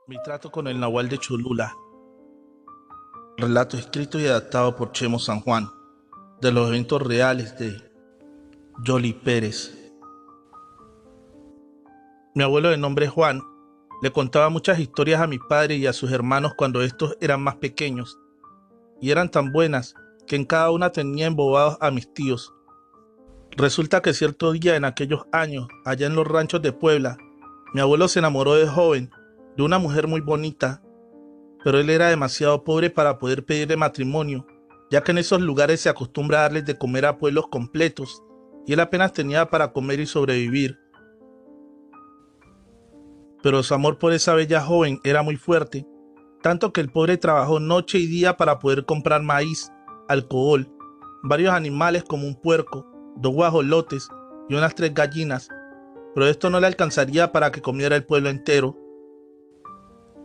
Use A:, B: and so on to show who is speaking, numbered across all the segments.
A: Mi trato con el Nahual de Cholula. Relato escrito y adaptado por Chemo San Juan, de los eventos reales de Yoli Pérez. Mi abuelo, de nombre Juan, le contaba muchas historias a mi padre y a sus hermanos cuando estos eran más pequeños, y eran tan buenas que en cada una tenía embobados a mis tíos. Resulta que cierto día en aquellos años, allá en los ranchos de Puebla, mi abuelo se enamoró de joven de una mujer muy bonita, pero él era demasiado pobre para poder pedirle matrimonio, ya que en esos lugares se acostumbra a darles de comer a pueblos completos, y él apenas tenía para comer y sobrevivir. Pero su amor por esa bella joven era muy fuerte, tanto que el pobre trabajó noche y día para poder comprar maíz, alcohol, varios animales como un puerco, 2 guajolotes y unas 3 gallinas, pero esto no le alcanzaría para que comiera el pueblo entero.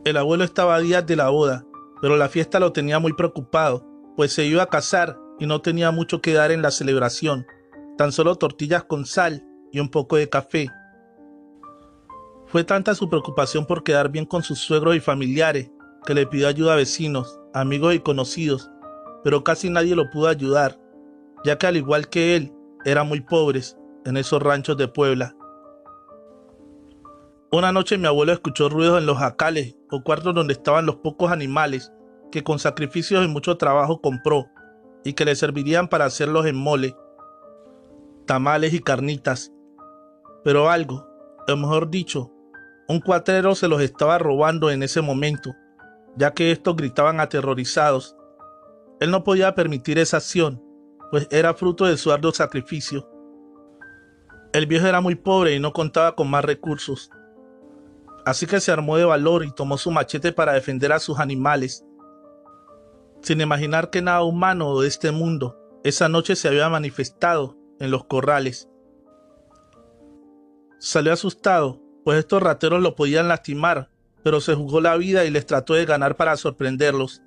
A: El abuelo estaba a días de la boda, pero la fiesta lo tenía muy preocupado, pues se iba a casar y no tenía mucho que dar en la celebración, tan solo tortillas con sal y un poco de café. Fue tanta su preocupación por quedar bien con sus suegros y familiares, que le pidió ayuda a vecinos, amigos y conocidos, pero casi nadie lo pudo ayudar, ya que al igual que él, eran muy pobres en esos ranchos de Puebla. Una noche mi abuelo escuchó ruidos en los jacales o cuartos donde estaban los pocos animales que con sacrificios y mucho trabajo compró y que le servirían para hacerlos en mole, tamales y carnitas. Pero algo, o mejor dicho, un cuatrero se los estaba robando en ese momento, ya que estos gritaban aterrorizados. Él no podía permitir esa acción, pues era fruto de su arduo sacrificio. El viejo era muy pobre y no contaba con más recursos, así que se armó de valor y tomó su machete para defender a sus animales, sin imaginar que nada humano de este mundo esa noche se había manifestado en los corrales. Salió asustado, pues estos rateros lo podían lastimar, pero se jugó la vida y les trató de ganar para sorprenderlos.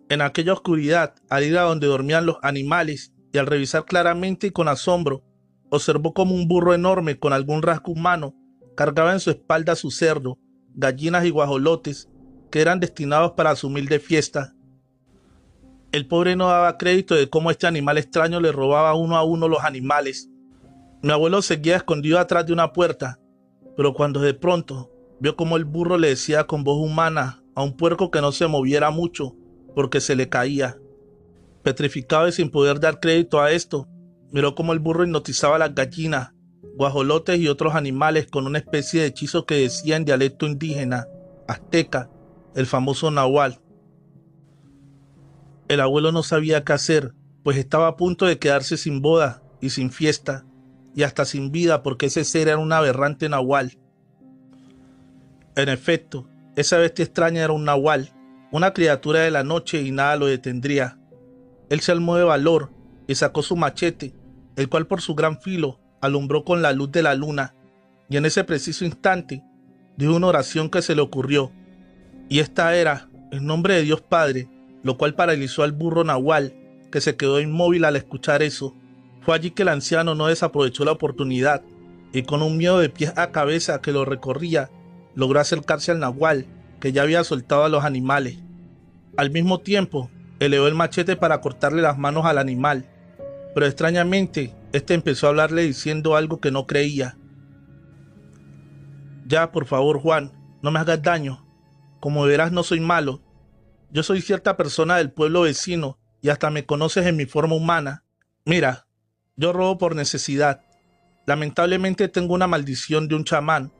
A: En aquella oscuridad, al ir a donde dormían los animales y al revisar claramente y con asombro, observó como un burro enorme con algún rasgo humano cargaba en su espalda su cerdo, gallinas y guajolotes que eran destinados para su humilde fiesta. El pobre no daba crédito de cómo este animal extraño le robaba uno a uno los animales. Mi abuelo seguía escondido atrás de una puerta, pero cuando de pronto vio cómo el burro le decía con voz humana a un puerco que no se moviera mucho porque se le caía. Petrificado y sin poder dar crédito a esto, miró cómo el burro hipnotizaba a las gallinas, guajolotes y otros animales con una especie de hechizo que decía en dialecto indígena, azteca, el famoso nahual. El abuelo no sabía qué hacer, pues estaba a punto de quedarse sin boda y sin fiesta, y hasta sin vida porque ese ser era un aberrante nahual. En efecto, esa bestia extraña era un nahual, una criatura de la noche y nada lo detendría. Él se armó de valor y sacó su machete, el cual por su gran filo alumbró con la luz de la luna, y en ese preciso instante dijo una oración que se le ocurrió, y esta era, en nombre de Dios Padre, lo cual paralizó al burro nahual, que se quedó inmóvil al escuchar eso. Fue allí que el anciano no desaprovechó la oportunidad, y con un miedo de pies a cabeza que lo recorría, logró acercarse al nahual, que ya había soltado a los animales. Al mismo tiempo, elevó el machete para cortarle las manos al animal, pero extrañamente, este empezó a hablarle diciendo algo que no creía. Ya, por favor, Juan, no me hagas daño. Como verás, no soy malo. Yo soy cierta persona del pueblo vecino y hasta me conoces en mi forma humana. Mira, yo robo por necesidad. Lamentablemente tengo una maldición de un chamán,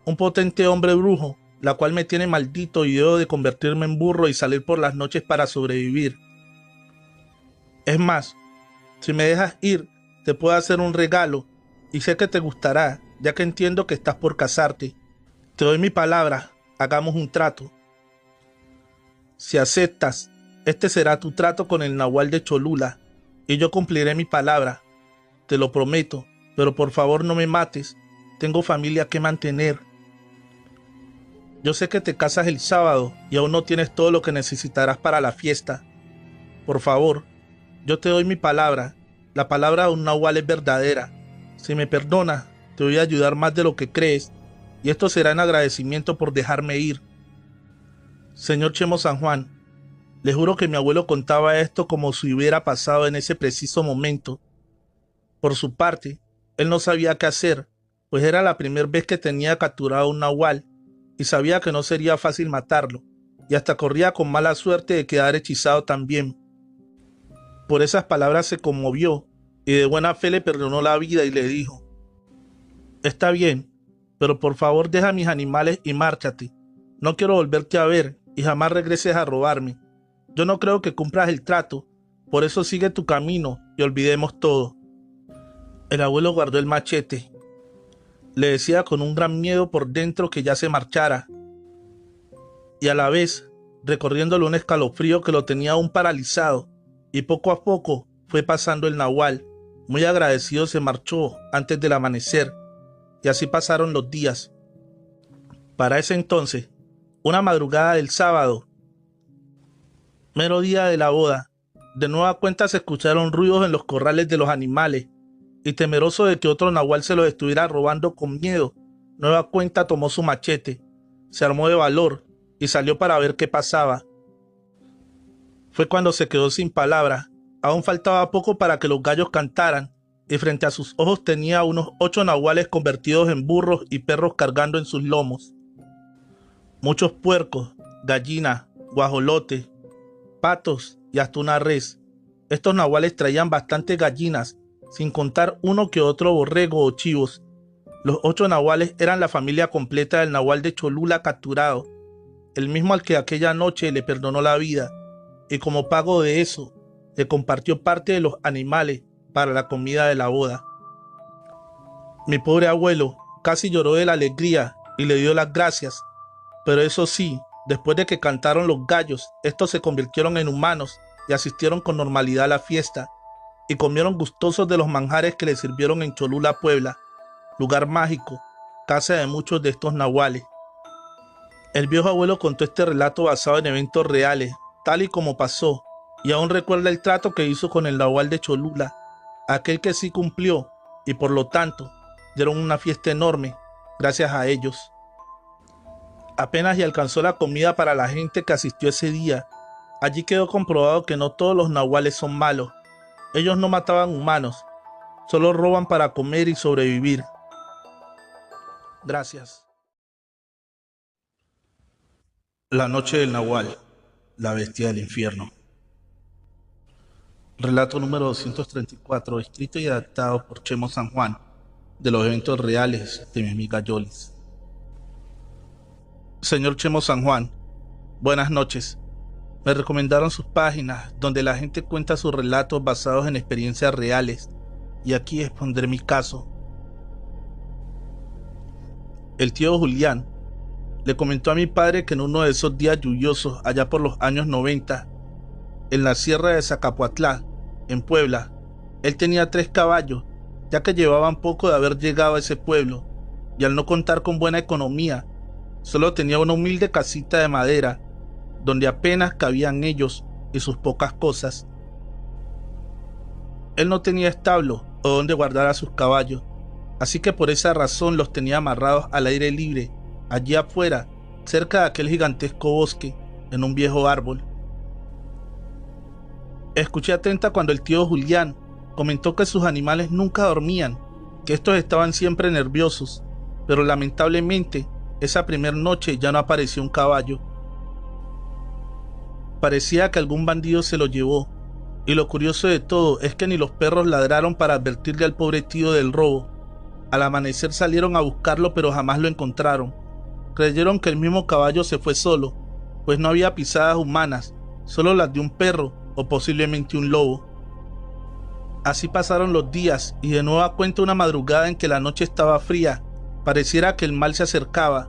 A: un potente hombre brujo, la cual me tiene maldito y debo de convertirme en burro y salir por las noches para sobrevivir. Es más, si me dejas ir, te puedo hacer un regalo y sé que te gustará, ya que entiendo que estás por casarte. Te doy mi palabra, hagamos un trato. Si aceptas, este será tu trato con el Nahual de Cholula, y yo cumpliré mi palabra, te lo prometo, pero por favor no me mates, tengo familia que mantener. Yo sé que te casas el sábado y aún no tienes todo lo que necesitarás para la fiesta. Por favor, yo te doy mi palabra, la palabra de un Nahual es verdadera. Si me perdonas, te voy a ayudar más de lo que crees, y esto será en agradecimiento por dejarme ir. Señor Chemo San Juan, le juro que mi abuelo contaba esto como si hubiera pasado en ese preciso momento. Por su parte, él no sabía qué hacer, pues era la primera vez que tenía capturado un nahual y sabía que no sería fácil matarlo, y hasta corría con mala suerte de quedar hechizado también. Por esas palabras se conmovió y de buena fe le perdonó la vida y le dijo: está bien, pero por favor deja mis animales y márchate. No quiero volverte a ver y jamás regreses a robarme. Yo no creo que cumplas el trato, por eso sigue tu camino y olvidemos todo. El abuelo guardó el machete. Le decía con un gran miedo por dentro que ya se marchara, y a la vez recorriéndole un escalofrío que lo tenía aún paralizado, y poco a poco fue pasando el nahual. Muy agradecido se marchó antes del amanecer, y así pasaron los días. Para ese entonces, una madrugada del sábado, mero día de la boda, de nueva cuenta se escucharon ruidos en los corrales de los animales, y temeroso de que otro nahual se los estuviera robando con miedo, nueva cuenta tomó su machete, se armó de valor y salió para ver qué pasaba. Fue cuando se quedó sin palabras. Aún faltaba poco para que los gallos cantaran, y frente a sus ojos tenía unos 8 nahuales convertidos en burros y perros cargando en sus lomos. Muchos puercos, gallinas, guajolotes, patos y hasta una res. Estos nahuales traían bastantes gallinas, sin contar uno que otro borrego o chivos. Los 8 nahuales eran la familia completa del nahual de Cholula capturado, el mismo al que aquella noche le perdonó la vida, y como pago de eso, le compartió parte de los animales para la comida de la boda. Mi pobre abuelo casi lloró de la alegría y le dio las gracias, pero eso sí, después de que cantaron los gallos, estos se convirtieron en humanos y asistieron con normalidad a la fiesta, y comieron gustosos de los manjares que les sirvieron en Cholula, Puebla, lugar mágico, casa de muchos de estos nahuales. El viejo abuelo contó este relato basado en eventos reales, tal y como pasó, y aún recuerda el trato que hizo con el nahual de Cholula, aquel que sí cumplió, y por lo tanto dieron una fiesta enorme gracias a ellos. Apenas y alcanzó la comida para la gente que asistió ese día. Allí quedó comprobado que no todos los nahuales son malos. Ellos no mataban humanos, solo roban para comer y sobrevivir. Gracias. La noche del nahual, la bestia del infierno. Relato número 234, escrito y adaptado por Chemo San Juan, de los eventos reales de mi amiga Yolis. Señor Chemo San Juan, buenas noches. Me recomendaron sus páginas donde la gente cuenta sus relatos basados en experiencias reales, y aquí expondré mi caso. El tío Julián le comentó a mi padre que en uno de esos días lluviosos allá por los años 90, en la sierra de Zacapuatlá, en Puebla, él tenía 3 caballos, ya que llevaban poco de haber llegado a ese pueblo, y al no contar con buena economía, solo tenía una humilde casita de madera, donde apenas cabían ellos y sus pocas cosas. Él no tenía establo o donde guardar a sus caballos, así que por esa razón los tenía amarrados al aire libre, allí afuera, cerca de aquel gigantesco bosque, en un viejo árbol. Escuché atenta cuando el tío Julián comentó que sus animales nunca dormían, que estos estaban siempre nerviosos, pero lamentablemente esa primera noche ya no apareció un caballo. Parecía que algún bandido se lo llevó, y lo curioso de todo es que ni los perros ladraron para advertirle al pobre tío del robo. Al amanecer salieron a buscarlo, pero jamás lo encontraron. Creyeron que el mismo caballo se fue solo, pues no había pisadas humanas, solo las de un perro o posiblemente un lobo. Así pasaron los días, y de nueva cuenta una madrugada en que la noche estaba fría, pareciera que el mal se acercaba,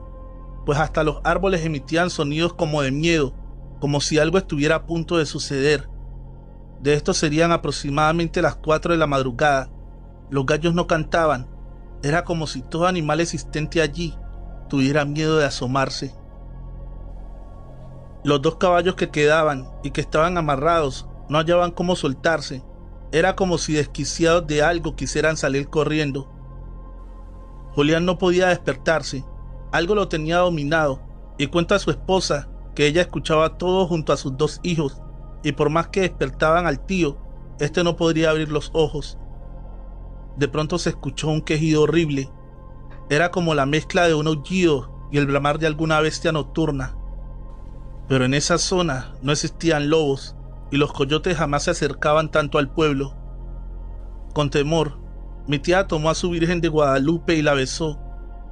A: pues hasta los árboles emitían sonidos como de miedo, como si algo estuviera a punto de suceder. De esto serían aproximadamente las 4 de la madrugada. Los gallos no cantaban, era como si todo animal existente allí tuviera miedo de asomarse. Los 2 caballos que quedaban y que estaban amarrados no hallaban cómo soltarse. Era como si desquiciados de algo quisieran salir corriendo. Julián no podía despertarse. Algo lo tenía dominado y cuenta a su esposa que ella escuchaba todo junto a sus 2 hijos y por más que despertaban al tío, este no podría abrir los ojos. De pronto se escuchó un quejido horrible. Era como la mezcla de un aullido y el bramar de alguna bestia nocturna. Pero en esa zona no existían lobos y los coyotes jamás se acercaban tanto al pueblo. Con temor, mi tía tomó a su Virgen de Guadalupe y la besó,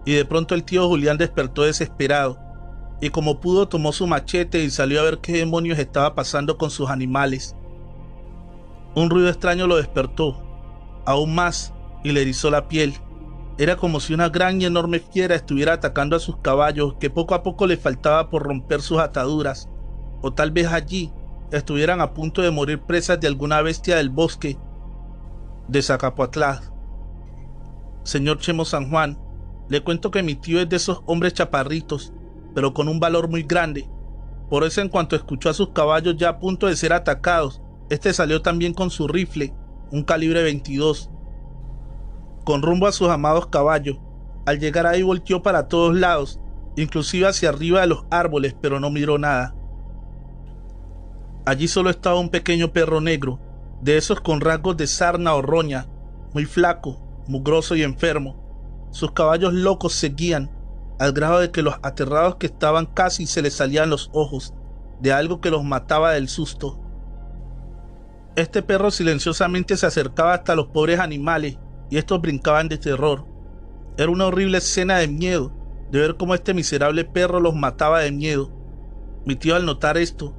A: y de pronto el tío Julián despertó desesperado, y como pudo tomó su machete y salió a ver qué demonios estaba pasando con sus animales. Un ruido extraño lo despertó, aún más, y le erizó la piel. Era como si una gran y enorme fiera estuviera atacando a sus caballos, que poco a poco le faltaba por romper sus ataduras, o tal vez allí estuvieran a punto de morir presas de alguna bestia del bosque de Zacapoatlán. Señor Chemo San Juan, le cuento que mi tío es de esos hombres chaparritos, pero con un valor muy grande. Por eso en cuanto escuchó a sus caballos ya a punto de ser atacados, este salió también con su rifle, un calibre 22, con rumbo a sus amados caballos. Al llegar ahí volteó para todos lados, inclusive hacia arriba de los árboles, pero no miró nada. Allí solo estaba un pequeño perro negro, de esos con rasgos de sarna o roña, muy flaco, mugroso y enfermo. Sus caballos locos seguían, al grado de que los aterrados que estaban casi se les salían los ojos, de algo que los mataba del susto. Este perro silenciosamente se acercaba hasta los pobres animales, y estos brincaban de terror. Era una horrible escena de miedo, de ver cómo este miserable perro los mataba de miedo. Mi tío, al notar esto,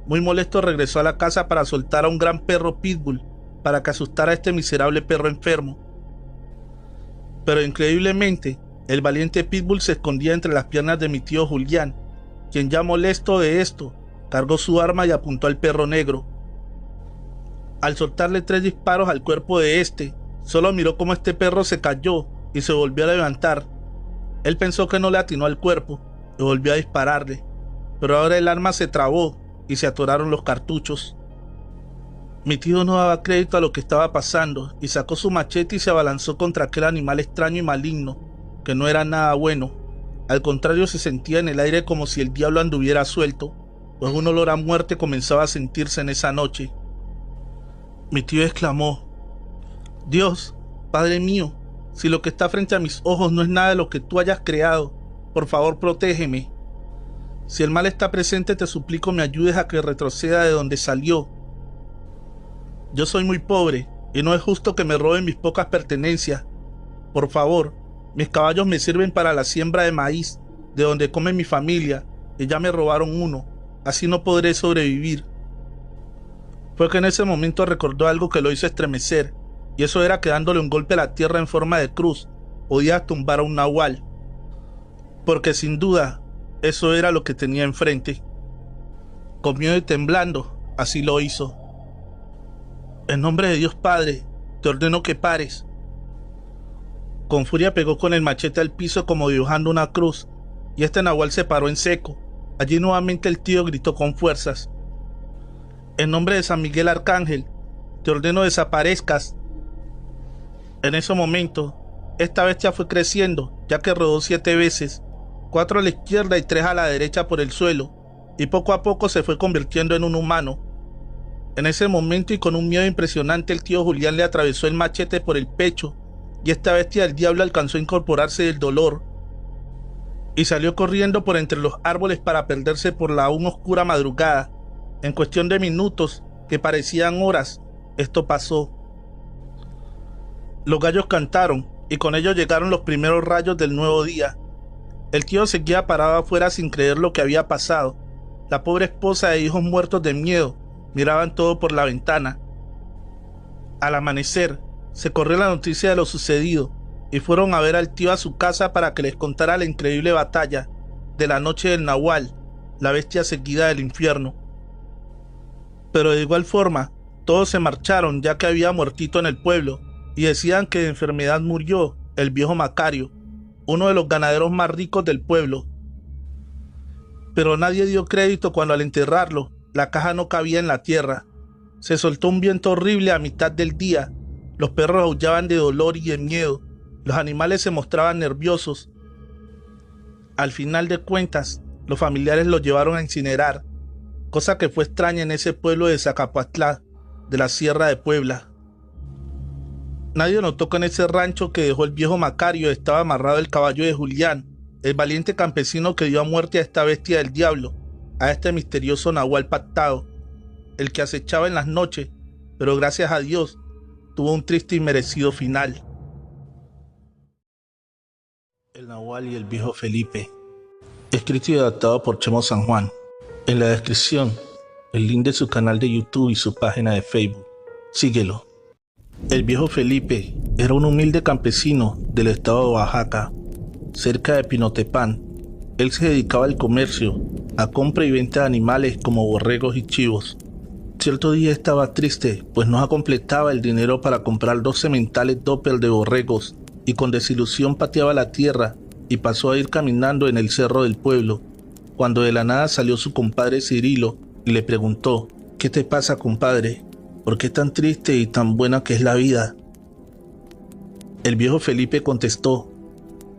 A: muy molesto, regresó a la casa para soltar a un gran perro pitbull, para que asustara a este miserable perro enfermo. Pero increíblemente, el valiente pitbull se escondía entre las piernas de mi tío Julián, quien ya molesto de esto, cargó su arma y apuntó al perro negro. Al soltarle 3 disparos al cuerpo de este, solo miró cómo este perro se cayó y se volvió a levantar. Él pensó que no le atinó al cuerpo y volvió a dispararle, pero ahora el arma se trabó y se atoraron los cartuchos. Mi tío no daba crédito a lo que estaba pasando y sacó su machete y se abalanzó contra aquel animal extraño y maligno, que no era nada bueno. Al contrario, se sentía en el aire como si el diablo anduviera suelto, pues un olor a muerte comenzaba a sentirse en esa noche. Mi tío exclamó: Dios, Padre mío, si lo que está frente a mis ojos no es nada de lo que tú hayas creado, por favor protégeme. Si el mal está presente, te suplico me ayudes a que retroceda de donde salió. Yo soy muy pobre y no es justo que me roben mis pocas pertenencias. Por favor, mis caballos me sirven para la siembra de maíz, de donde come mi familia, y ya me robaron uno, así no podré sobrevivir. Fue que en ese momento recordó algo que lo hizo estremecer, y eso era que dándole un golpe a la tierra en forma de cruz, podía tumbar a un nahual. Porque sin duda, eso era lo que tenía enfrente. Con miedo y temblando, así lo hizo. En nombre de Dios Padre, te ordeno que pares. Con furia pegó con el machete al piso como dibujando una cruz, y este nahual se paró en seco. Allí nuevamente el tío gritó con fuerzas: En nombre de San Miguel Arcángel, te ordeno desaparezcas. En ese momento, esta bestia fue creciendo, ya que rodó 7 veces, 4 a la izquierda y 3 a la derecha por el suelo, y poco a poco se fue convirtiendo en un humano. En ese momento y con un miedo impresionante, el tío Julián le atravesó el machete por el pecho, y esta bestia del diablo alcanzó a incorporarse del dolor, y salió corriendo por entre los árboles para perderse por la aún oscura madrugada. En cuestión de minutos, que parecían horas, esto pasó. Los gallos cantaron, y con ellos llegaron los primeros rayos del nuevo día. El tío seguía parado afuera sin creer lo que había pasado. La pobre esposa e hijos muertos de miedo miraban todo por la ventana. Al amanecer, se corrió la noticia de lo sucedido, y fueron a ver al tío a su casa para que les contara la increíble batalla de la noche del Nahual, la bestia seguida del infierno. Pero de igual forma, todos se marcharon ya que había muertito en el pueblo, y decían que de enfermedad murió el viejo Macario, uno de los ganaderos más ricos del pueblo. Pero nadie dio crédito cuando al enterrarlo, la caja no cabía en la tierra. Se soltó un viento horrible a mitad del día, los perros aullaban de dolor y de miedo, los animales se mostraban nerviosos. Al final de cuentas, los familiares lo llevaron a incinerar, cosa que fue extraña en ese pueblo de Zacapuatlá, de la Sierra de Puebla. Nadie notó que en ese rancho que dejó el viejo Macario estaba amarrado el caballo de Julián, el valiente campesino que dio a muerte a esta bestia del diablo, a este misterioso nahual pactado, el que acechaba en las noches, pero gracias a Dios tuvo un triste y merecido final. El nahual y el viejo Felipe. Escrito y adaptado por Chemo San Juan. En la descripción, el link de su canal de YouTube y su página de Facebook. Síguelo. El viejo Felipe era un humilde campesino del estado de Oaxaca, cerca de Pinotepán. Él se dedicaba al comercio, a compra y venta de animales como borregos y chivos. Cierto día estaba triste, pues no completaba el dinero para comprar 2 sementales doppel de borregos, y con desilusión pateaba la tierra y pasó a ir caminando en el cerro del pueblo, cuando de la nada salió su compadre Cirilo y le preguntó: ¿qué te pasa, compadre? ¿Por qué tan triste y tan buena que es la vida? El viejo Felipe contestó: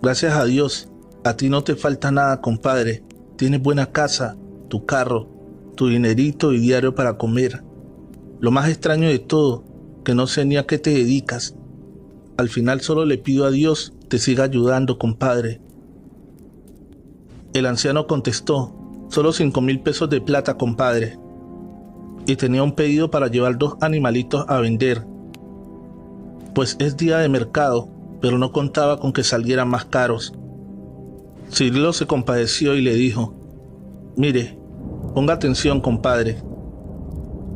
A: gracias a Dios, a ti no te falta nada, compadre. Tienes buena casa, tu carro, tu dinerito y diario para comer. Lo más extraño de todo, que no sé ni a qué te dedicas. Al final solo le pido a Dios te siga ayudando, compadre. El anciano contestó: solo 5,000 pesos de plata, compadre. Y tenía un pedido para llevar 2 animalitos a vender, pues es día de mercado, pero no contaba con que salieran más caros. Cirilo se compadeció y le dijo: mire, ponga atención, compadre.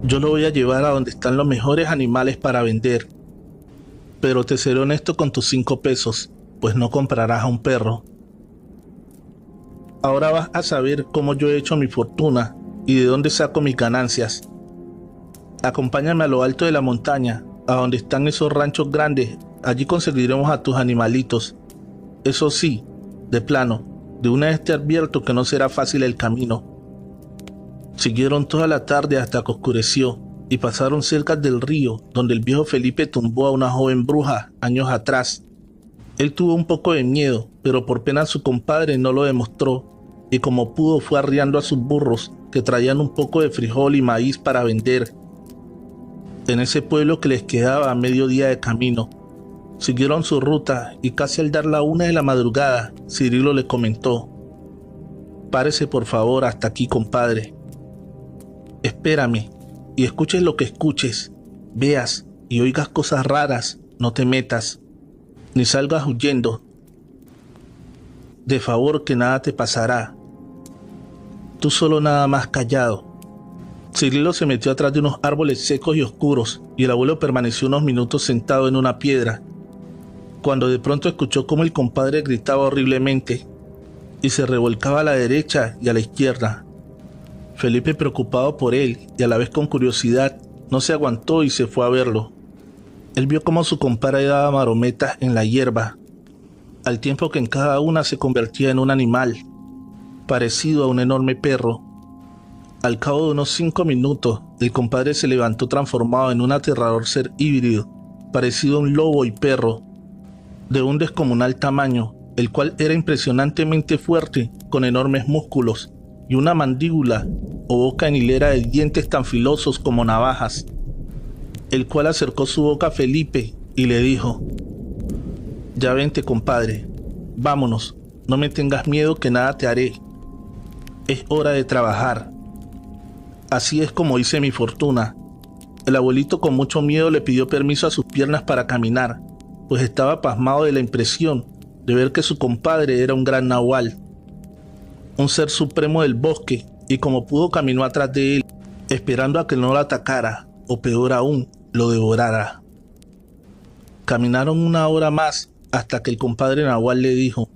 A: Yo lo voy a llevar a donde están los mejores animales para vender, pero te seré honesto con tus 5 pesos, pues no comprarás a un perro. Ahora vas a saber cómo yo he hecho mi fortuna y de dónde saco mis ganancias. Acompáñame a lo alto de la montaña, a donde están esos ranchos grandes. Allí conseguiremos a tus animalitos. Eso sí, de plano, de una vez te advierto que no será fácil el camino. Siguieron toda la tarde hasta que oscureció y pasaron cerca del río donde el viejo Felipe tumbó a una joven bruja años atrás. Él tuvo un poco de miedo, pero por pena su compadre no lo demostró, y como pudo fue arriando a sus burros, que traían un poco de frijol y maíz para vender. En ese pueblo que les quedaba a mediodía de camino, siguieron su ruta y casi al dar la 1 de la madrugada, Cirilo le comentó: párese por favor hasta aquí, compadre. Espérame y escuches lo que escuches, veas y oigas cosas raras, no te metas, ni salgas huyendo. De favor que nada te pasará. Tú solo nada más callado. Cirilo se metió atrás de unos árboles secos y oscuros, y el abuelo permaneció unos minutos sentado en una piedra, cuando de pronto escuchó cómo el compadre gritaba horriblemente, y se revolcaba a la derecha y a la izquierda. Felipe, preocupado por él y a la vez con curiosidad, no se aguantó y se fue a verlo. Él vio cómo su compadre daba marometas en la hierba, al tiempo que en cada una se convertía en un animal, parecido a un enorme perro. Al cabo de unos 5 minutos, el compadre se levantó transformado en un aterrador ser híbrido, parecido a un lobo y perro, de un descomunal tamaño, el cual era impresionantemente fuerte, con enormes músculos y una mandíbula o boca en hilera de dientes tan filosos como navajas, el cual acercó su boca a Felipe y le dijo: ya vente, compadre, vámonos, no me tengas miedo que nada te haré. Es hora de trabajar. Así es como hice mi fortuna. El abuelito con mucho miedo le pidió permiso a sus piernas para caminar, pues estaba pasmado de la impresión de ver que su compadre era un gran nahual, un ser supremo del bosque, y como pudo caminó atrás de él, esperando a que no lo atacara, o peor aún, lo devorara. Caminaron 1 hora más hasta que el compadre nahual le dijo: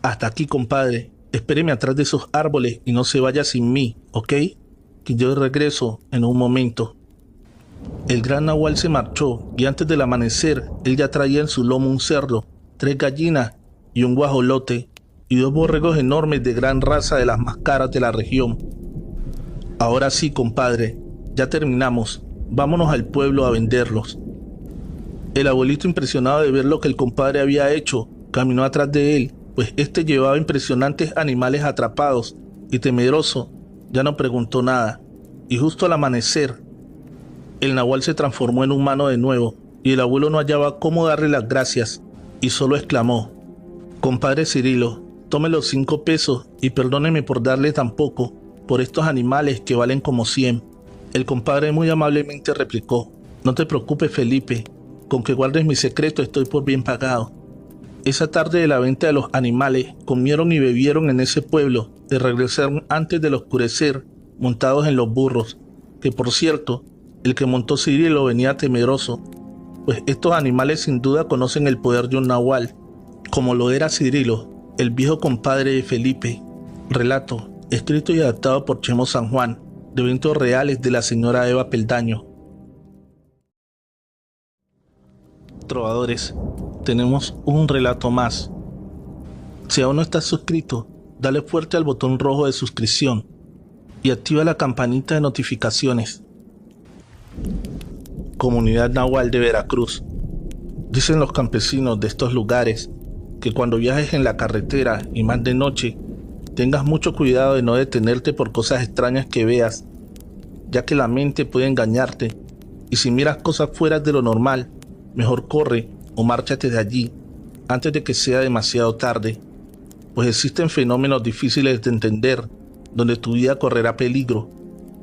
A: hasta aquí, compadre, espéreme atrás de esos árboles y no se vaya sin mí, ¿ok? Que yo regreso en un momento. El gran nahual se marchó y antes del amanecer él ya traía en su lomo un cerdo, 3 gallinas y un guajolote y 2 borregos enormes de gran raza, de las más caras de la región. Ahora sí, compadre, ya terminamos, vámonos al pueblo a venderlos. El abuelito, impresionado de ver lo que el compadre había hecho, caminó atrás de él, pues este llevaba impresionantes animales atrapados y temeroso ya no preguntó nada. Y justo al amanecer, el nahual se transformó en humano de nuevo y el abuelo no hallaba cómo darle las gracias y solo exclamó: «Compadre Cirilo, tome los 5 pesos y perdóneme por darle tan poco por estos animales que valen como 100. El compadre muy amablemente replicó: «No te preocupes, Felipe, con que guardes mi secreto estoy por bien pagado». Esa tarde de la venta de los animales, comieron y bebieron en ese pueblo y regresaron antes del oscurecer montados en los burros, que por cierto, el que montó Cirilo venía temeroso, pues estos animales sin duda conocen el poder de un nahual, como lo era Cirilo, el viejo compadre de Felipe. Relato, escrito y adaptado por Chemo San Juan, de eventos reales de la señora Eva Peldaño. Trovadores, tenemos un relato más. Si aún no estás suscrito, dale fuerte al botón rojo de suscripción y activa la campanita de notificaciones. Comunidad Nahual de Veracruz. Dicen los campesinos de estos lugares que cuando viajes en la carretera y más de noche, tengas mucho cuidado de no detenerte por cosas extrañas que veas, ya que la mente puede engañarte, y si miras cosas fuera de lo normal, mejor corre o márchate de allí antes de que sea demasiado tarde, pues existen fenómenos difíciles de entender donde tu vida correrá peligro,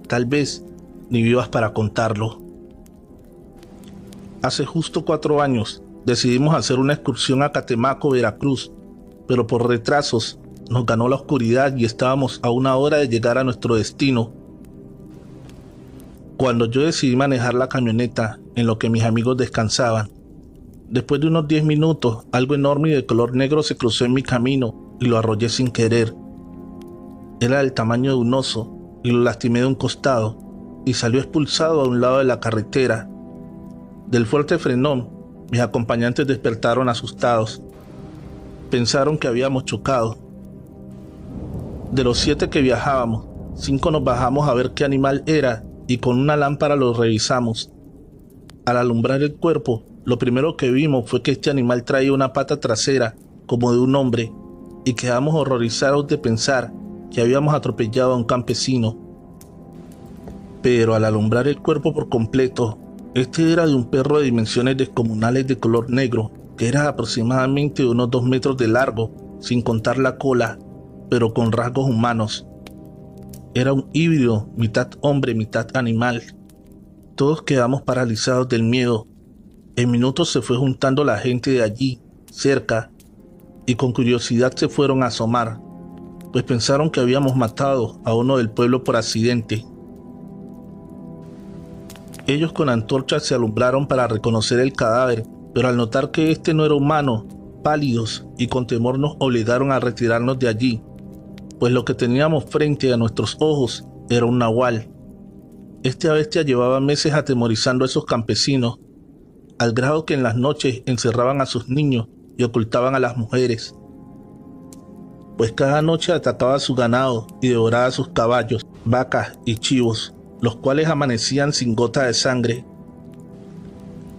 A: tal vez ni vivas para contarlo. Hace justo 4 años decidimos hacer una excursión a Catemaco, Veracruz, pero por retrasos nos ganó la oscuridad y estábamos a 1 hora de llegar a nuestro destino. Cuando yo decidí manejar la camioneta en lo que mis amigos descansaban, después de unos 10 minutos, algo enorme y de color negro se cruzó en mi camino y lo arrollé sin querer. Era del tamaño de un oso y lo lastimé de un costado y salió expulsado a un lado de la carretera. Del fuerte frenón, mis acompañantes despertaron asustados. Pensaron que habíamos chocado. De los 7 que viajábamos, 5 nos bajamos a ver qué animal era y con una lámpara lo revisamos. Al alumbrar el cuerpo, lo primero que vimos fue que este animal traía una pata trasera como de un hombre y quedamos horrorizados de pensar que habíamos atropellado a un campesino. Pero al alumbrar el cuerpo por completo, este era de un perro de dimensiones descomunales de color negro, que era aproximadamente de unos 2 metros de largo, sin contar la cola, pero con rasgos humanos. Era un híbrido, mitad hombre, mitad animal. Todos quedamos paralizados del miedo. En minutos se fue juntando la gente de allí, cerca, y con curiosidad se fueron a asomar, pues pensaron que habíamos matado a uno del pueblo por accidente. Ellos con antorchas se alumbraron para reconocer el cadáver, pero al notar que este no era humano, pálidos y con temor nos obligaron a retirarnos de allí, pues lo que teníamos frente a nuestros ojos era un nahual. Esta bestia llevaba meses atemorizando a esos campesinos, al grado que en las noches encerraban a sus niños y ocultaban a las mujeres, pues cada noche atacaba a su ganado y devoraba a sus caballos, vacas y chivos, los cuales amanecían sin gota de sangre.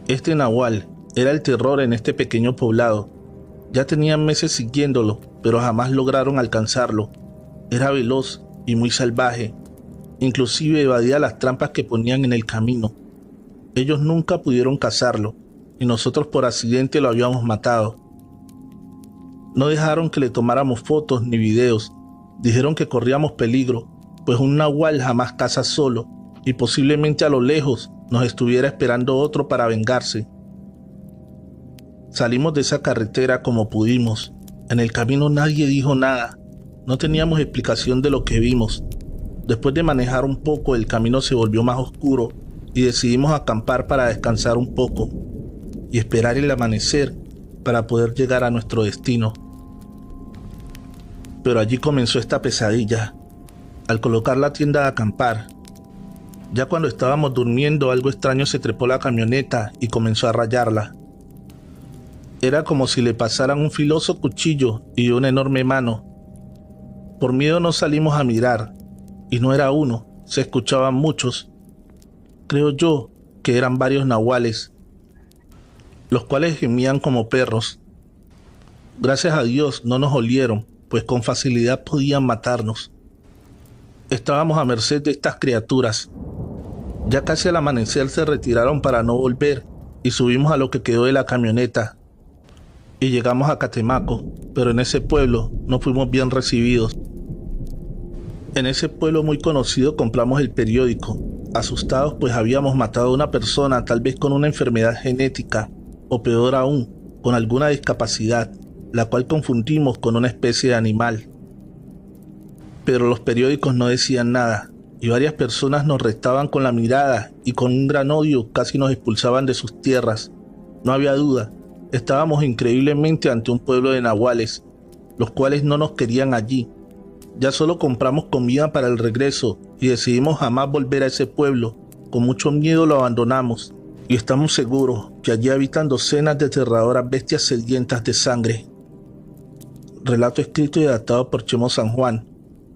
A: Este nahual era el terror en este pequeño poblado. Ya tenían meses siguiéndolo, pero jamás lograron alcanzarlo. Era veloz y muy salvaje, inclusive evadía las trampas que ponían en el camino. Ellos nunca pudieron cazarlo, y nosotros por accidente lo habíamos matado. No dejaron que le tomáramos fotos ni videos, dijeron que corríamos peligro, pues un nahual jamás caza solo, y posiblemente a lo lejos nos estuviera esperando otro para vengarse. Salimos de esa carretera como pudimos. En el camino nadie dijo nada, no teníamos explicación de lo que vimos. Después de manejar un poco, el camino se volvió más oscuro y decidimos acampar para descansar un poco y esperar el amanecer para poder llegar a nuestro destino. Pero allí comenzó esta pesadilla. Al colocar la tienda de acampar, ya cuando estábamos durmiendo, algo extraño se trepó a la camioneta y comenzó a rayarla. Era como si le pasaran un filoso cuchillo y una enorme mano. Por miedo no salimos a mirar, y no era uno, se escuchaban muchos. Creo yo que eran varios nahuales, los cuales gemían como perros. Gracias a Dios no nos olieron, pues con facilidad podían matarnos. Estábamos a merced de estas criaturas. Ya casi al amanecer se retiraron para no volver y subimos a lo que quedó de la camioneta y llegamos a Catemaco, pero en ese pueblo no fuimos bien recibidos. En ese pueblo muy conocido compramos el periódico, asustados pues habíamos matado a una persona tal vez con una enfermedad genética o peor aún, con alguna discapacidad, la cual confundimos con una especie de animal. Pero los periódicos no decían nada y varias personas nos retaban con la mirada y con un gran odio casi nos expulsaban de sus tierras. No había duda, estábamos increíblemente ante un pueblo de nahuales, los cuales no nos querían allí. Ya solo compramos comida para el regreso y decidimos jamás volver a ese pueblo. Con mucho miedo lo abandonamos y estamos seguros que allí habitan docenas de aterradoras bestias sedientas de sangre. Relato escrito y adaptado por Chemo San Juan,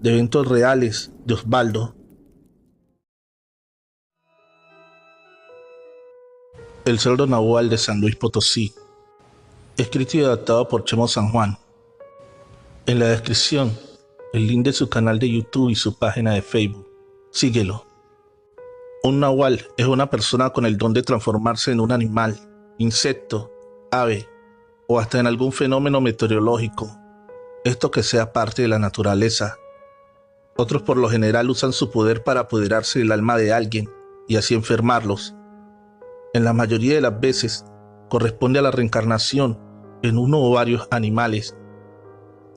A: de eventos reales de Osvaldo. El cerdo nahual de San Luis Potosí, escrito y adaptado por Chemo San Juan. En la descripción, el link de su canal de YouTube y su página de Facebook. Síguelo. Un nahual es una persona con el don de transformarse en un animal, insecto, ave o hasta en algún fenómeno meteorológico. Esto que sea parte de la naturaleza. Otros por lo general usan su poder para apoderarse del alma de alguien y así enfermarlos. En la mayoría de las veces corresponde a la reencarnación en uno o varios animales.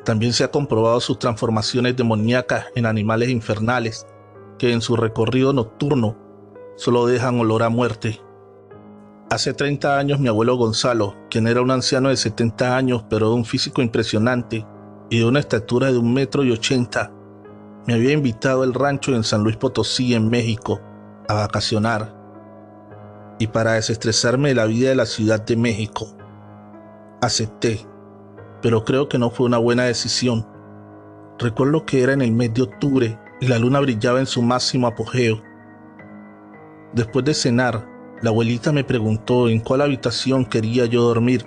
A: También se ha comprobado sus transformaciones demoníacas en animales infernales que en su recorrido nocturno solo dejan olor a muerte. Hace 30 años mi abuelo Gonzalo, quien era un anciano de 70 años pero de un físico impresionante y de una estatura de 1,80 m, me había invitado al rancho en San Luis Potosí, en México, a vacacionar y para desestresarme de la vida de la Ciudad de México. Acepté, pero creo que no fue una buena decisión. Recuerdo que era en el mes de octubre y la luna brillaba en su máximo apogeo. Después de cenar, la abuelita me preguntó en cuál habitación quería yo dormir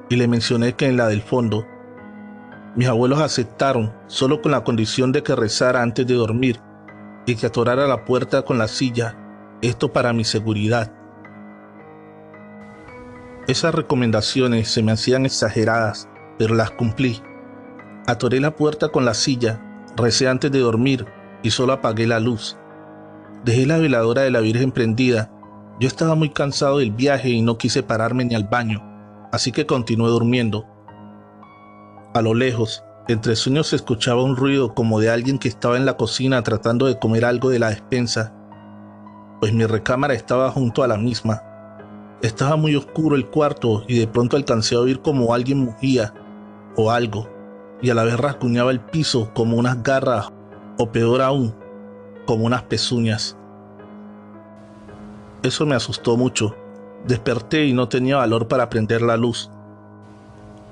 A: y le mencioné que en la del fondo. Mis abuelos aceptaron solo con la condición de que rezara antes de dormir y que atorara la puerta con la silla, esto para mi seguridad. Esas recomendaciones se me hacían exageradas, pero las cumplí. Atoré la puerta con la silla, recé antes de dormir y solo apagué la luz. Dejé la veladora de la Virgen prendida. Yo estaba muy cansado del viaje y no quise pararme ni al baño, así que continué durmiendo. A lo lejos, entre sueños se escuchaba un ruido como de alguien que estaba en la cocina tratando de comer algo de la despensa, pues mi recámara estaba junto a la misma. Estaba muy oscuro el cuarto y de pronto alcancé a oír como alguien mugía o algo, y a la vez rasguñaba el piso como unas garras o peor aún, como unas pezuñas. Eso me asustó mucho. Desperté y no tenía valor para prender la luz.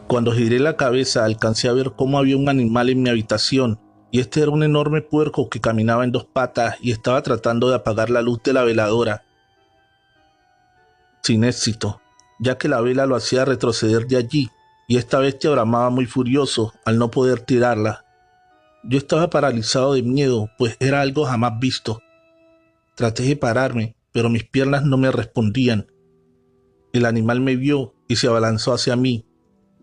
A: Cuando giré la cabeza alcancé a ver cómo había un animal en mi habitación y este era un enorme puerco que caminaba en 2 patas y estaba tratando de apagar la luz de la veladora. Sin éxito, ya que la vela lo hacía retroceder de allí y esta bestia bramaba muy furioso al no poder tirarla. Yo estaba paralizado de miedo, pues era algo jamás visto. Traté de pararme, pero mis piernas no me respondían. El animal me vio y se abalanzó hacia mí.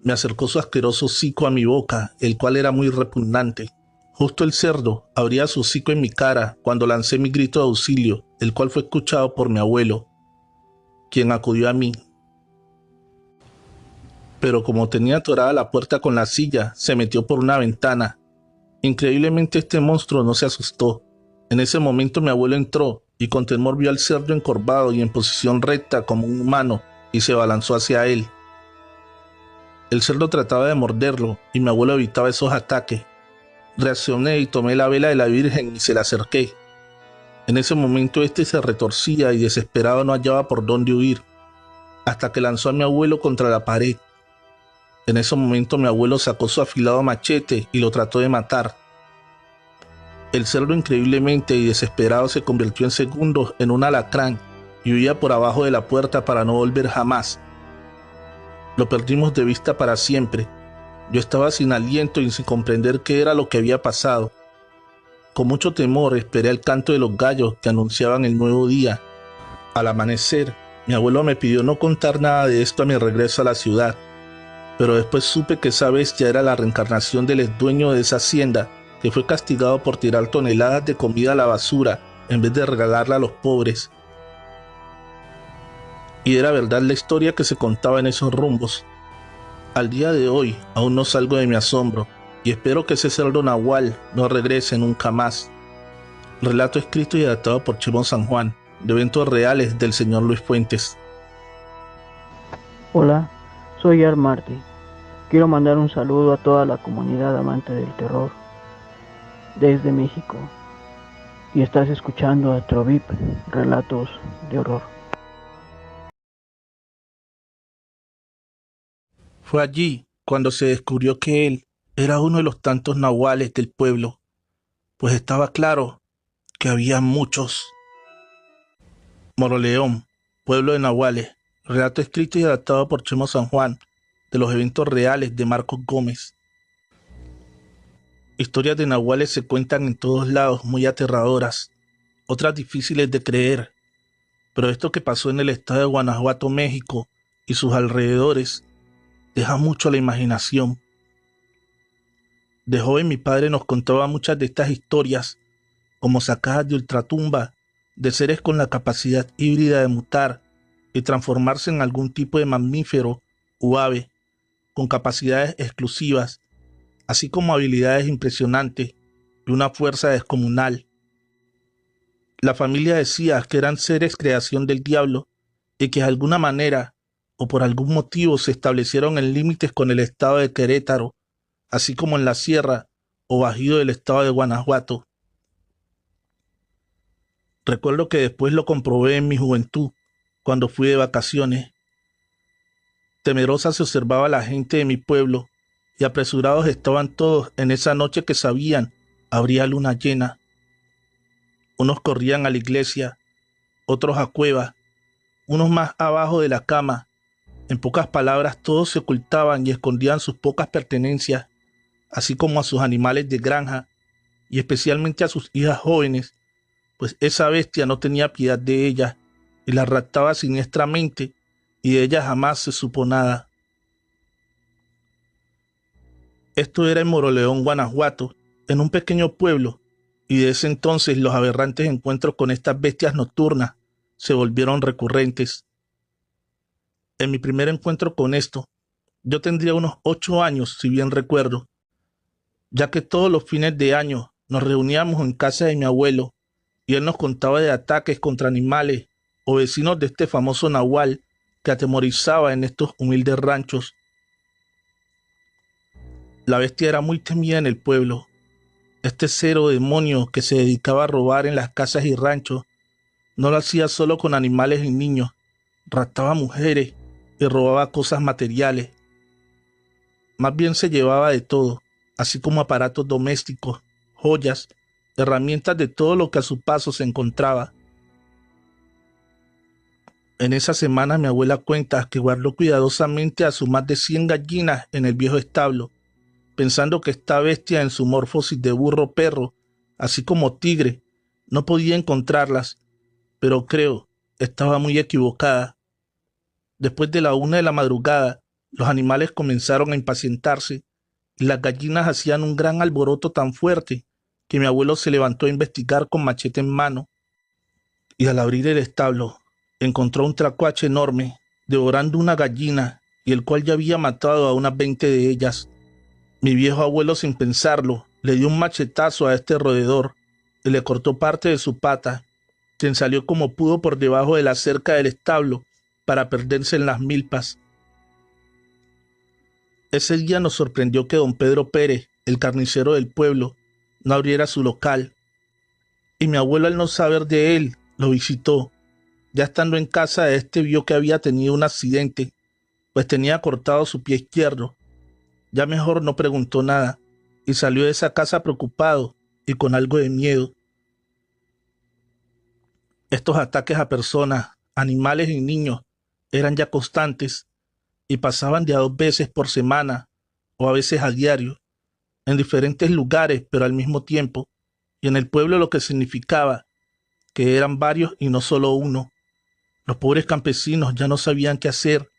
A: Me acercó su asqueroso hocico a mi boca, el cual era muy repugnante. Justo el cerdo abría su hocico en mi cara cuando lancé mi grito de auxilio, el cual fue escuchado por mi abuelo, quien acudió a mí. Pero como tenía atorada la puerta con la silla, se metió por una ventana. Increíblemente este monstruo no se asustó. En ese momento mi abuelo entró y con temor vio al cerdo encorvado y en posición recta como un humano y se abalanzó hacia él. El cerdo trataba de morderlo y mi abuelo evitaba esos ataques. Reaccioné y tomé la vela de la Virgen y se la acerqué. En ese momento este se retorcía y desesperado no hallaba por dónde huir, hasta que lanzó a mi abuelo contra la pared. En ese momento mi abuelo sacó su afilado machete y lo trató de matar. El cerdo increíblemente y desesperado se convirtió en segundos en un alacrán y huía por abajo de la puerta para no volver jamás. Lo perdimos de vista para siempre Yo estaba sin aliento y sin comprender qué era lo que había pasado. Con mucho temor esperé el canto de los gallos que anunciaban el nuevo día. Al amanecer, mi abuelo me pidió no contar nada de esto a mi regreso a la ciudad, pero después supe que esa bestia era la reencarnación del ex dueño de esa hacienda, que fue castigado por tirar toneladas de comida a la basura en vez de regalarla a los pobres. Y era verdad la historia que se contaba en esos rumbos. Al día de hoy aún no salgo de mi asombro y espero que ese cerdo nahual no regrese nunca más. Relato escrito y adaptado por Chimo San Juan, de eventos reales del señor Luis Fuentes.
B: Hola, soy Ar Marty. Quiero mandar un saludo a toda la comunidad amante del terror desde México. Y estás escuchando a Trovip, Relatos de Horror.
A: Fue allí cuando se descubrió que él era uno de los tantos nahuales del pueblo, pues estaba claro que había muchos. Moroleón, pueblo de nahuales, relato escrito y adaptado por Chemo San Juan, de los eventos reales de Marcos Gómez. Historias de nahuales se cuentan en todos lados, muy aterradoras, otras difíciles de creer, pero esto que pasó en el estado de Guanajuato, México, y sus alrededores, deja mucho a la imaginación. De joven mi padre nos contaba muchas de estas historias, como sacadas de ultratumba, de seres con la capacidad híbrida de mutar y transformarse en algún tipo de mamífero o ave, con capacidades exclusivas, así como habilidades impresionantes y una fuerza descomunal. La familia decía que eran seres creación del diablo y que de alguna manera o por algún motivo se establecieron en límites con el estado de Querétaro, así como en la sierra o bajío del estado de Guanajuato. Recuerdo que después lo comprobé en mi juventud, cuando fui de vacaciones. Temerosa se observaba la gente de mi pueblo y apresurados estaban todos en esa noche que sabían habría luna llena. Unos corrían a la iglesia, otros a cuevas, unos más abajo de la cama. En pocas palabras, todos se ocultaban y escondían sus pocas pertenencias, así como a sus animales de granja y especialmente a sus hijas jóvenes, pues esa bestia no tenía piedad de ellas y las raptaba siniestramente y de ellas jamás se supo nada. Esto era en Moroleón, Guanajuato, en un pequeño pueblo, y de ese entonces los aberrantes encuentros con estas bestias nocturnas se volvieron recurrentes. En mi primer encuentro con esto, yo tendría unos 8 años, si bien recuerdo, ya que todos los fines de año nos reuníamos en casa de mi abuelo y él nos contaba de ataques contra animales o vecinos de este famoso nahual que atemorizaba en estos humildes ranchos. La bestia era muy temida en el pueblo. Este cero demonio que se dedicaba a robar en las casas y ranchos no lo hacía solo con animales y niños, raptaba mujeres y robaba cosas materiales. Más bien se llevaba de todo, así como aparatos domésticos, joyas, herramientas de todo lo que a su paso se encontraba. En esa semana mi abuela cuenta que guardó cuidadosamente a sus más de 100 gallinas en el viejo establo, pensando que esta bestia en su morfosis de burro perro, así como tigre, no podía encontrarlas, pero creo, estaba muy equivocada. Después de la 1 de la madrugada, los animales comenzaron a impacientarse y las gallinas hacían un gran alboroto tan fuerte que mi abuelo se levantó a investigar con machete en mano y al abrir el establo encontró un tracuache enorme devorando una gallina y el cual ya había matado a unas 20 de ellas. Mi viejo abuelo, sin pensarlo, le dio un machetazo a este roedor y le cortó parte de su pata, quien salió como pudo por debajo de la cerca del establo para perderse en las milpas. Ese día nos sorprendió que don Pedro Pérez, el carnicero del pueblo, no abriera su local, y mi abuelo, al no saber de él, lo visitó. Ya estando en casa, este vio que había tenido un accidente, pues tenía cortado su pie izquierdo. Ya mejor no preguntó nada, y salió de esa casa preocupado y con algo de miedo. Estos ataques a personas, animales y niños eran ya constantes y pasaban de a 2 veces por semana o a veces a diario, en diferentes lugares, pero al mismo tiempo, y en el pueblo lo que significaba que eran varios y no solo uno. Los pobres campesinos ya no sabían qué hacer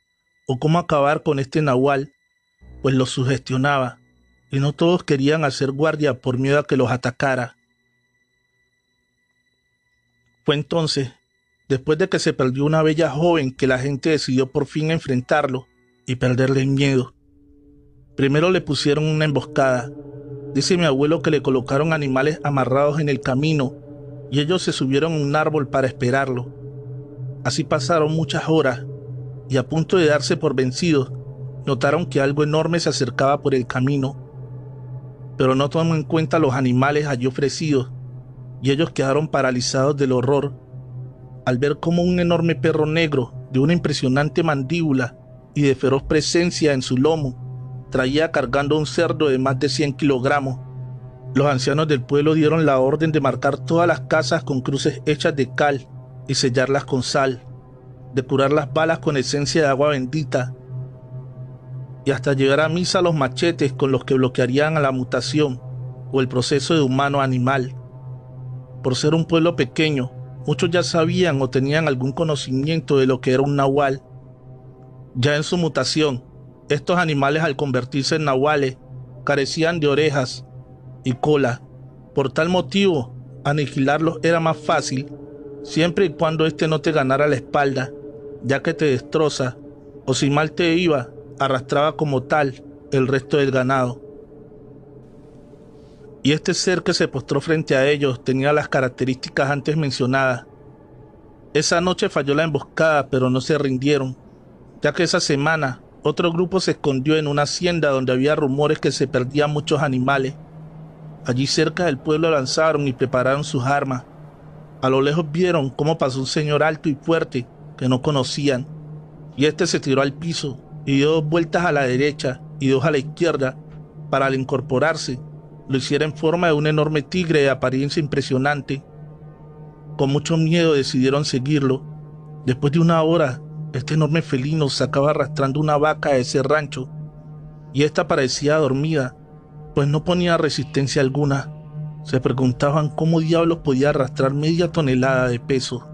A: o cómo acabar con este nahual, pues los sugestionaba, y no todos querían hacer guardia por miedo a que los atacara. Fue entonces, después de que se perdió una bella joven, que la gente decidió por fin enfrentarlo y perderle el miedo. Primero le pusieron una emboscada. Dice mi abuelo que le colocaron animales amarrados en el camino y ellos se subieron a un árbol para esperarlo. Así pasaron muchas horas y a punto de darse por vencidos, notaron que algo enorme se acercaba por el camino, pero no tomó en cuenta los animales allí ofrecidos y ellos quedaron paralizados del horror al ver cómo un enorme perro negro de una impresionante mandíbula y de feroz presencia en su lomo traía cargando un cerdo de más de 100 kilogramos. Los ancianos del pueblo dieron la orden de marcar todas las casas con cruces hechas de cal y sellarlas con sal, de curar las balas con esencia de agua bendita y hasta llevar a misa los machetes con los que bloquearían a la mutación o el proceso de humano a animal. Por ser un pueblo pequeño, muchos ya sabían o tenían algún conocimiento de lo que era un nahual. Ya en su mutación, estos animales al convertirse en nahuales carecían de orejas y cola. Por tal motivo, aniquilarlos era más fácil siempre y cuando éste no te ganara la espalda, ya que te destroza, o si mal te iba, arrastraba como tal el resto del ganado. Y este ser que se postró frente a ellos tenía las características antes mencionadas. Esa noche falló la emboscada, pero no se rindieron, ya que esa semana otro grupo se escondió en una hacienda donde había rumores que se perdían muchos animales. Allí cerca del pueblo lanzaron y prepararon sus armas. A lo lejos vieron cómo pasó un señor alto y fuerte que no conocían, y este se tiró al piso y dio 2 vueltas a la derecha y 2 a la izquierda para al incorporarse lo hiciera en forma de un enorme tigre de apariencia impresionante. Con mucho miedo decidieron seguirlo. Después de 1 hora, este enorme felino sacaba arrastrando una vaca de ese rancho, y esta parecía dormida, pues no ponía resistencia alguna. Se preguntaban cómo diablos podía arrastrar media tonelada de peso.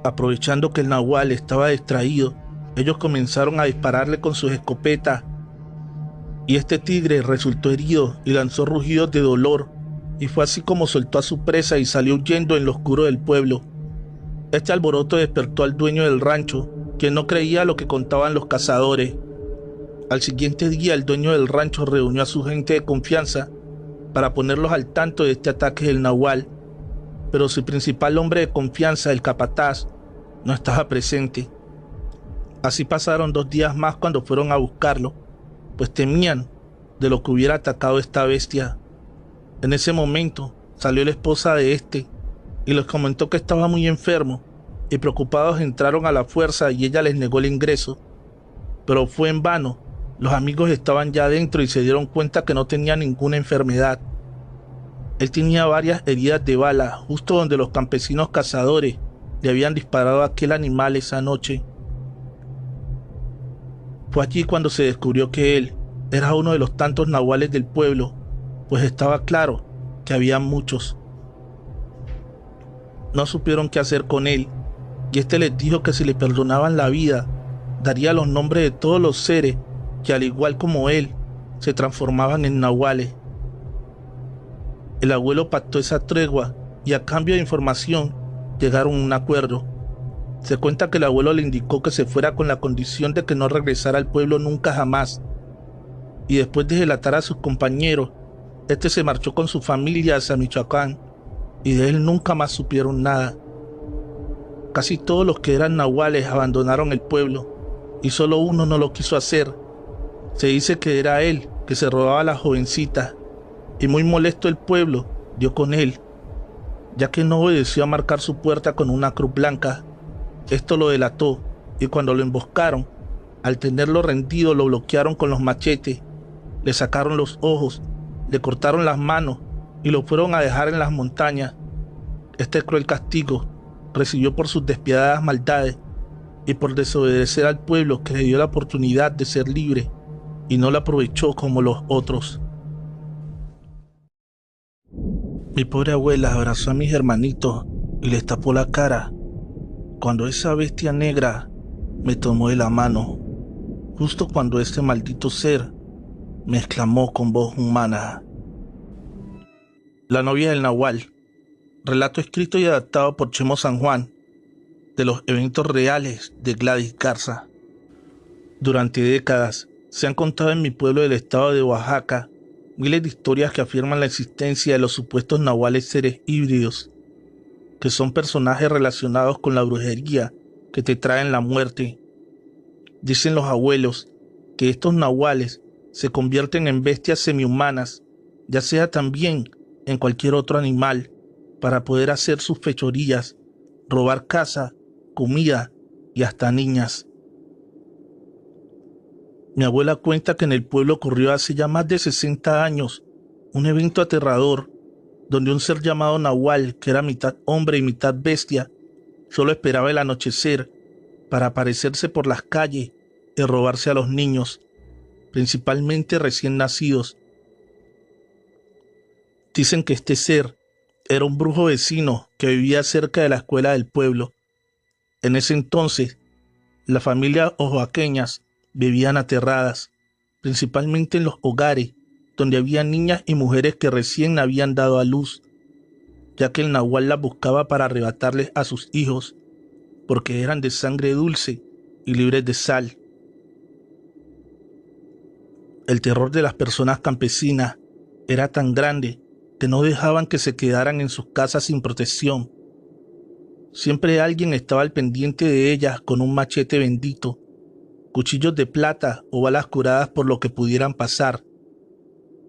A: Aprovechando que el nahual estaba distraído, ellos comenzaron a dispararle con sus escopetas, y este tigre resultó herido y lanzó rugidos de dolor, y fue así como soltó a su presa y salió huyendo en lo oscuro del pueblo. Este alboroto despertó al dueño del rancho, quien no creía lo que contaban los cazadores. Al siguiente día, el dueño del rancho reunió a su gente de confianza para ponerlos al tanto de este ataque del nahual, pero su principal hombre de confianza, el capataz, no estaba presente. Así pasaron 2 días más cuando fueron a buscarlo, pues temían de lo que hubiera atacado esta bestia. En ese momento salió la esposa de este y les comentó que estaba muy enfermo, y preocupados entraron a la fuerza y ella les negó el ingreso, pero fue en vano. Los amigos estaban ya adentro y se dieron cuenta que no tenía ninguna enfermedad. Él tenía varias heridas de bala justo donde los campesinos cazadores le habían disparado a aquel animal esa noche. Fue allí cuando se descubrió que él era uno de los tantos nahuales del pueblo, pues estaba claro que había muchos. No supieron qué hacer con él, y este les dijo que si le perdonaban la vida, daría los nombres de todos los seres que, al igual como él, se transformaban en nahuales. El abuelo pactó esa tregua y, a cambio de información, llegaron a un acuerdo. Se cuenta que el abuelo le indicó que se fuera con la condición de que no regresara al pueblo nunca jamás, y después de delatar a sus compañeros, este se marchó con su familia hacia Michoacán, y de él nunca más supieron nada. Casi todos los que eran nahuales abandonaron el pueblo, y solo uno no lo quiso hacer. Se dice que era él que se robaba a las jovencitas, y muy molesto el pueblo dio con él, ya que no obedeció a marcar su puerta con una cruz blanca. Esto lo delató, y cuando lo emboscaron, al tenerlo rendido lo bloquearon con los machetes, le sacaron los ojos, le cortaron las manos y lo fueron a dejar en las montañas. Este cruel castigo recibió por sus despiadadas maldades, y por desobedecer al pueblo que le dio la oportunidad de ser libre y no la aprovechó como los otros. Mi pobre abuela abrazó a mis hermanitos y les tapó la cara cuando esa bestia negra me tomó de la mano, justo cuando este maldito ser me exclamó con voz humana: La novia del Nahual. Relato escrito y adaptado por Chemo San Juan, de los eventos reales de Gladys Garza. Durante décadas se han contado en mi pueblo del estado de Oaxaca miles de historias que afirman la existencia de los supuestos nahuales, seres híbridos, que son personajes relacionados con la brujería que te traen la muerte. Dicen los abuelos que estos nahuales se convierten en bestias semihumanas, ya sea también en cualquier otro animal, para poder hacer sus fechorías, robar casa, comida y hasta niñas. Mi abuela cuenta que en el pueblo ocurrió hace ya más de 60 años un evento aterrador donde un ser llamado Nahual, que era mitad hombre y mitad bestia, solo esperaba el anochecer para aparecerse por las calles y robarse a los niños, principalmente recién nacidos. Dicen que este ser era un brujo vecino que vivía cerca de la escuela del pueblo. En ese entonces, las familias oaxaqueñas vivían aterradas, principalmente en los hogares donde había niñas y mujeres que recién habían dado a luz, ya que el nahual las buscaba para arrebatarles a sus hijos, porque eran de sangre dulce y libres de sal. El terror de las personas campesinas era tan grande que no dejaban que se quedaran en sus casas sin protección. Siempre alguien estaba al pendiente de ellas con un machete bendito, cuchillos de plata o balas curadas por lo que pudieran pasar.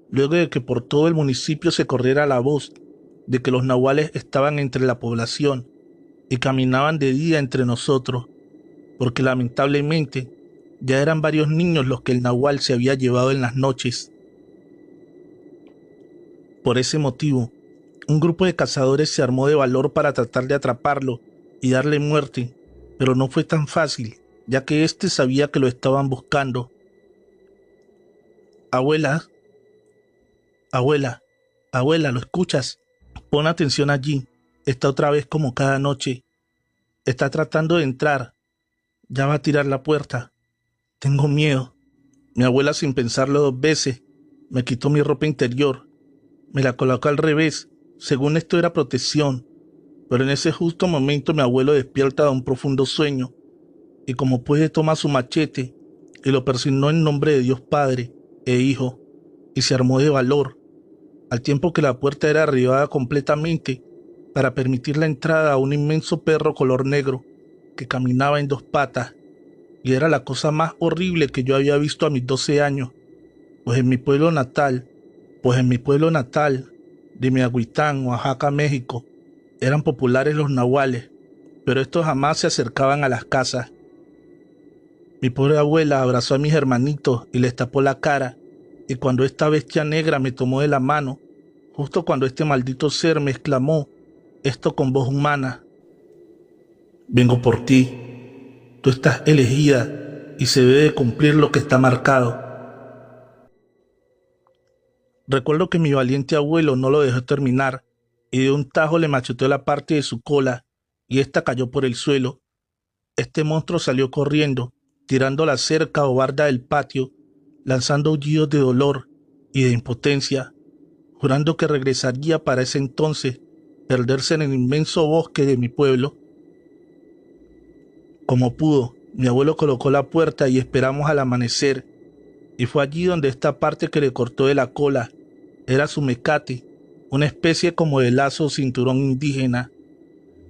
A: Luego de que por todo el municipio se corriera la voz de que los nahuales estaban entre la población y caminaban de día entre nosotros, porque lamentablemente ya eran varios niños los que el nahual se había llevado en las noches. Por ese motivo, un grupo de cazadores se armó de valor para tratar de atraparlo y darle muerte, pero no fue tan fácil, ya que éste sabía que lo estaban buscando. Abuela, abuela, ¿lo escuchas? Pon atención allí, está otra vez como cada noche. Está tratando de entrar, ya va a tirar la puerta. Tengo miedo. Mi abuela, sin pensarlo 2 veces, me quitó mi ropa interior. Me la colocó al revés, según esto era protección, pero en ese justo momento mi abuelo despierta de un profundo sueño y como puede toma su machete y lo persignó en nombre de Dios Padre e Hijo y se armó de valor, al tiempo que la puerta era derribada completamente para permitir la entrada a un inmenso perro color negro que caminaba en 2 patas y era la cosa más horrible que yo había visto a mis 12 años, pues en mi pueblo natal de Miahuitán, Oaxaca, México, eran populares los nahuales, pero estos jamás se acercaban a las casas. Mi pobre abuela abrazó a mis hermanitos y les tapó la cara, y cuando esta bestia negra me tomó de la mano, justo cuando este maldito ser me exclamó esto con voz humana: Vengo por ti, tú estás elegida y se debe de cumplir lo que está marcado. Recuerdo que mi valiente abuelo no lo dejó terminar y de un tajo le macheteó la parte de su cola y ésta cayó por el suelo. Este monstruo salió corriendo, tirando la cerca o barda del patio, lanzando aullidos de dolor y de impotencia, jurando que regresaría para ese entonces, perderse en el inmenso bosque de mi pueblo. Como pudo, mi abuelo colocó la puerta y esperamos al amanecer, y fue allí donde esta parte que le cortó de la cola era su mecate, una especie como de lazo o cinturón indígena.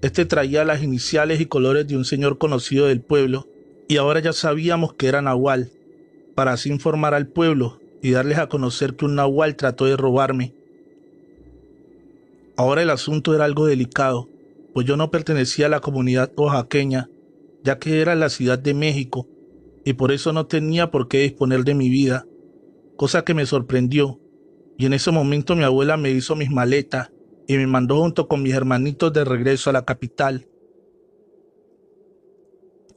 A: Este traía las iniciales y colores de un señor conocido del pueblo, y ahora ya sabíamos que era nahual, para así informar al pueblo y darles a conocer que un nahual trató de robarme. Ahora el asunto era algo delicado, pues yo no pertenecía a la comunidad oaxaqueña, ya que era en la Ciudad de México, y por eso no tenía por qué disponer de mi vida, cosa que me sorprendió, y en ese momento mi abuela me hizo mis maletas y me mandó junto con mis hermanitos de regreso a la capital.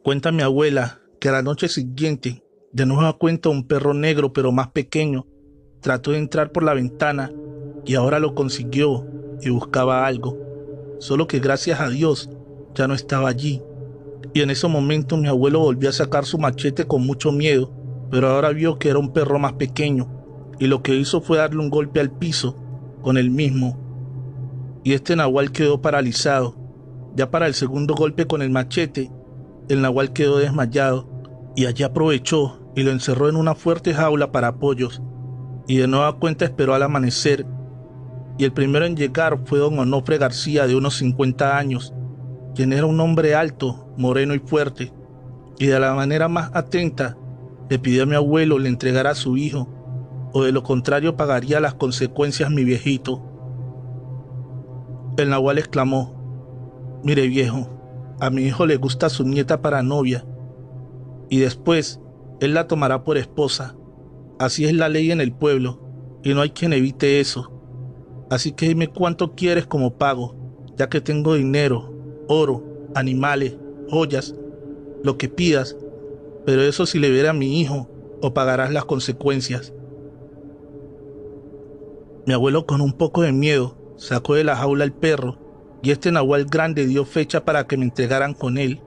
A: Cuenta mi abuela que a la noche siguiente, de nueva cuenta un perro negro pero más pequeño, trató de entrar por la ventana y ahora lo consiguió y buscaba algo. Solo que gracias a Dios ya no estaba allí. Y en ese momento mi abuelo volvió a sacar su machete con mucho miedo, pero ahora vio que era un perro más pequeño y lo que hizo fue darle un golpe al piso con el mismo. Y este nahual quedó paralizado. Ya para el segundo golpe con el machete, el nahual quedó desmayado y allí aprovechó y lo encerró en una fuerte jaula para pollos. Y de nueva cuenta esperó al amanecer. Y el primero en llegar fue don Onofre García, de unos 50 años, quien era un hombre alto, moreno y fuerte, y de la manera más atenta le pidió a mi abuelo le entregara a su hijo, o de lo contrario pagaría las consecuencias mi viejito. El nahual exclamó: mire viejo, a mi hijo le gusta su nieta para novia, y después él la tomará por esposa. Así es la ley en el pueblo, y no hay quien evite eso. Así que dime cuánto quieres como pago, ya que tengo dinero, oro, animales, joyas, lo que pidas, pero eso si le viera a mi hijo, o pagarás las consecuencias. Mi abuelo, con un poco de miedo, sacó de la jaula al perro, y este nahual grande dio fecha para que me entregaran con él.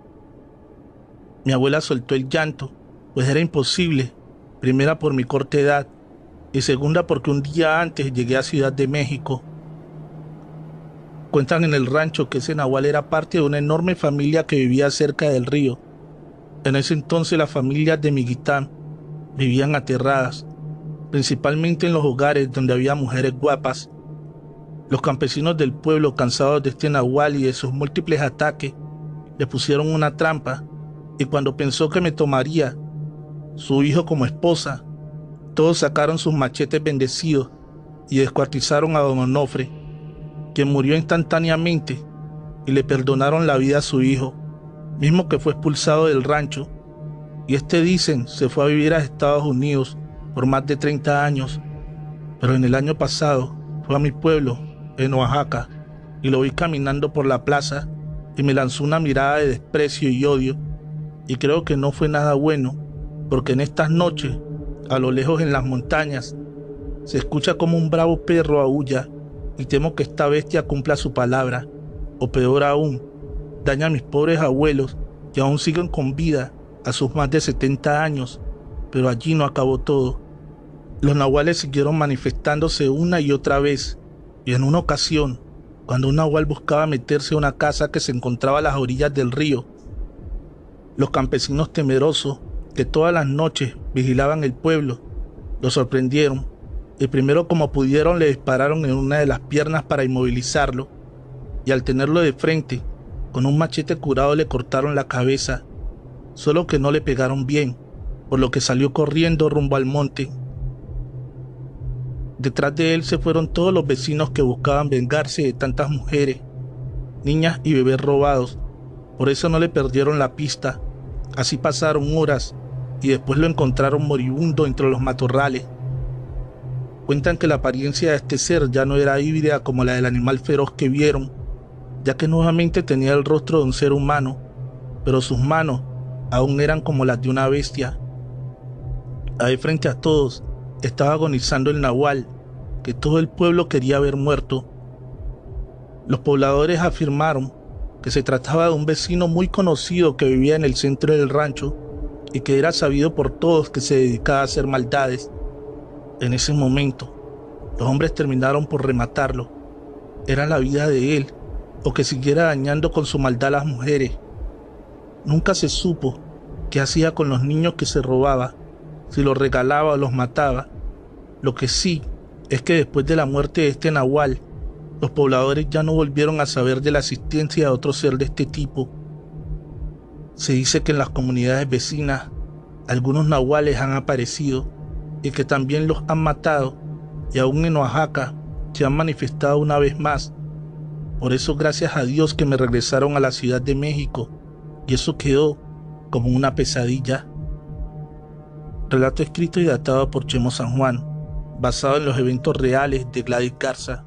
A: Mi abuela soltó el llanto, pues era imposible, primera por mi corta edad, y segunda porque un día antes llegué a Ciudad de México. Cuentan en el rancho que ese nahual era parte de una enorme familia que vivía cerca del río. En ese entonces las familias de Miguitán vivían aterradas, principalmente en los hogares donde había mujeres guapas. Los campesinos del pueblo, cansados de este nahual y de sus múltiples ataques, le pusieron una trampa, y cuando pensó que me tomaría su hijo como esposa, todos sacaron sus machetes bendecidos y descuartizaron a don Onofre, quien murió instantáneamente, y le perdonaron la vida a su hijo, mismo que fue expulsado del rancho, y este, dicen, se fue a vivir a Estados Unidos por más de 30 años, pero en el año pasado fue a mi pueblo, en Oaxaca, y lo vi caminando por la plaza y me lanzó una mirada de desprecio y odio, y creo que no fue nada bueno, porque en estas noches, a lo lejos en las montañas, se escucha como un bravo perro aúlla, y temo que esta bestia cumpla su palabra, o peor aún, daña a mis pobres abuelos que aún siguen con vida a sus más de 70 años, pero allí no acabó todo. Los nahuales siguieron manifestándose una y otra vez, y en una ocasión, cuando un nahual buscaba meterse a una casa que se encontraba a las orillas del río, los campesinos, temerosos que todas las noches vigilaban el pueblo, lo sorprendieron y primero como pudieron le dispararon en una de las piernas para inmovilizarlo, y al tenerlo de frente, con un machete curado le cortaron la cabeza, solo que no le pegaron bien, por lo que salió corriendo rumbo al monte. Detrás de él se fueron todos los vecinos que buscaban vengarse de tantas mujeres, niñas y bebés robados. Por eso no le perdieron la pista. Así pasaron horas y después lo encontraron moribundo entre los matorrales. Cuentan que la apariencia de este ser ya no era híbrida como la del animal feroz que vieron, ya que nuevamente tenía el rostro de un ser humano, pero sus manos aún eran como las de una bestia. Ahí frente a todos estaba agonizando el nahual, que todo el pueblo quería ver muerto. Los pobladores afirmaron que se trataba de un vecino muy conocido que vivía en el centro del rancho y que era sabido por todos que se dedicaba a hacer maldades. En ese momento, los hombres terminaron por rematarlo. Era la vida de él, o que siguiera dañando con su maldad a las mujeres. Nunca se supo qué hacía con los niños que se robaba, si los regalaba o los mataba. Lo que sí es que después de la muerte de este nahual, los pobladores ya no volvieron a saber de la existencia de otro ser de este tipo. Se dice que en las comunidades vecinas algunos nahuales han aparecido y que también los han matado, y aún en Oaxaca se han manifestado una vez más. Por eso, gracias a Dios que me regresaron a la Ciudad de México, y eso quedó como una pesadilla. Relato escrito y datado por Chemo San Juan, basado en los eventos reales de Gladys Garza.